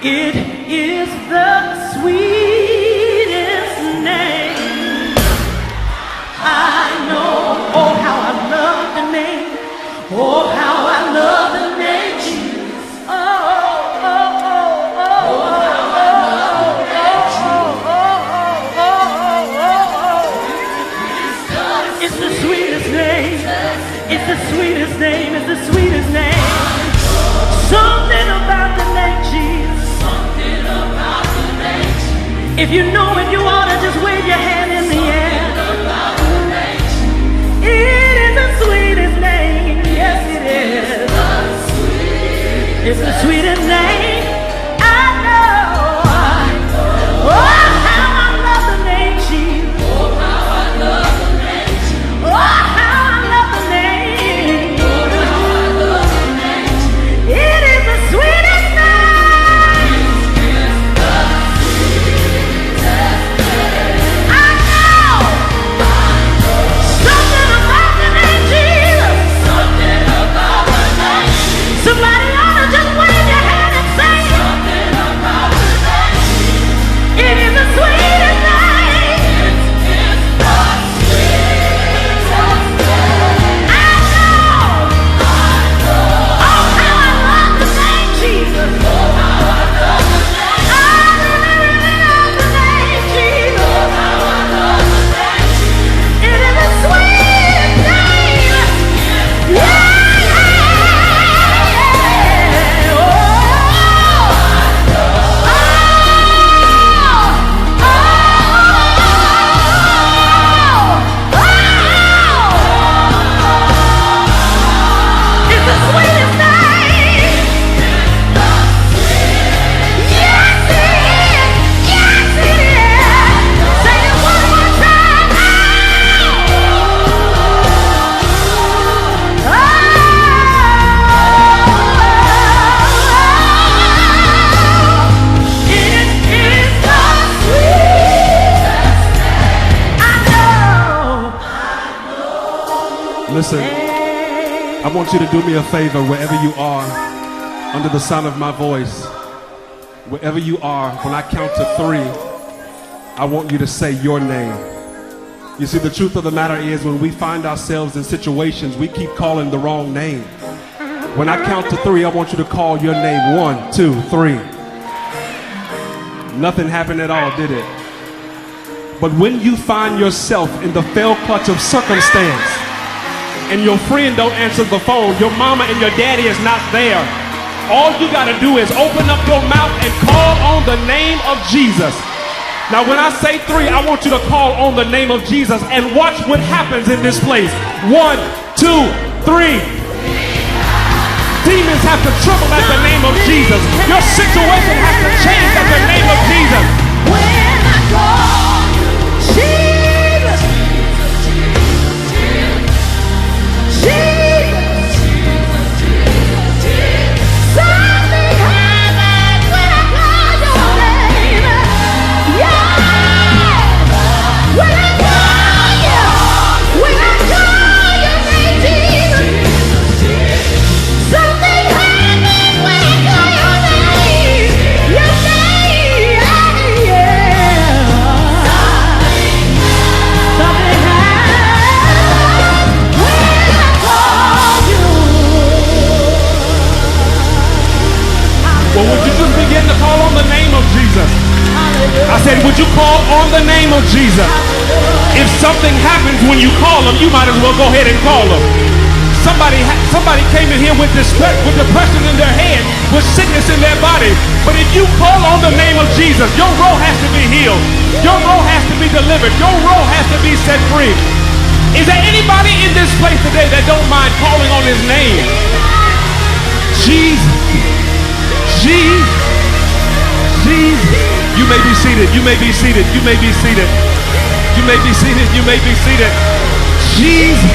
It is the sweetest name. I know, oh how I love the name. Oh how I love the name Jesus. Oh, oh, oh, oh, oh, oh, oh, oh, oh, oh. It's the sweetest name. It's the sweetest name. It's the sweetest name. Something about the name Jesus. Something about the name Jesus. If you know it, you ought to just wave your hand in the air. Something about the name Jesus. It is the sweetest name. Yes, it is. It's the sweetest name. I know. Oh, how I love the name Jesus. Oh, how I love the name Jesus. Oh, how I love the name. Oh, how I love the name Jesus. It is the sweetest name. I know. Something about the name Jesus. Something about the name Jesus. Somebody ought to just wave your hand and say something about the name Jesus. It is the sweetest name. It's the sweetest name. I know. Oh, how I love the name Jesus. Oh, how I love the name. I really, really love the name Jesus. Oh, how I love the name Jesus. It is the sweetest name. Yeah, yeah, yeah. Oh, it's the sweetest name. Yes, it is. Yes, it is. Say it one more time. It is the sweetest I know. Listen, I want you to do me a favor wherever you are, under the sound of my voice. Wherever you are, when I count to 3, I want you to say your name. You see, the truth of the matter is when we find ourselves in situations, we keep calling the wrong name. When I count to 3, I want you to call your name. 1, 2, 3. Nothing happened at all, did it? But when you find yourself in the fell clutch of circumstance, and your friend don't answer the phone, your mama and your daddy is not there, all you got to do is open up your mouth and call on the name of Jesus. Now when I say 3, I want you to call on the name of Jesus and watch what happens in this place. 1, 2, 3. Demons have to tremble at the name of Jesus. Your situation has to change at the name of Jesus. When I call Jesus, Jesus, something happens when I call your name. Yeah, when I call your name, Jesus. Something happens when I call your name. Your name, yeah. Something happens when I call you. Well, would you just begin to call on the name of Jesus? I said, would you call on the name of Jesus? If something happens when you call him, you might as well go ahead and call him. Somebody came in here with depression in their head, with sickness in their body. But if you call on the name of Jesus, your row has to be healed. Your row has to be delivered. Your row has to be set free. Is there anybody in this place today that don't mind calling on his name? Jesus. Jesus. Jesus. You may be seated. You may be seated. You may be seated. You may be seated. You may be seated. Jesus.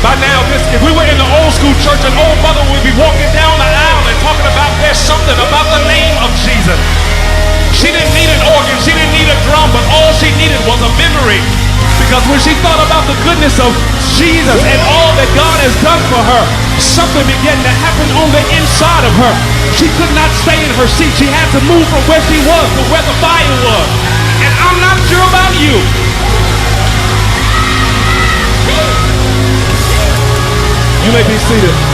By now, if we were in the old school church, an old mother would be walking down the aisle and talking about there's something about the name of Jesus. She didn't need an organ, she didn't need a drum, but all she needed was a memory. Because when she thought about the goodness of Jesus and all that God has done for her, something began to happen on the inside of her. She could not stay in her seat. She had to move from where she was to where the fire was. And I'm not sure about you. You may be seated.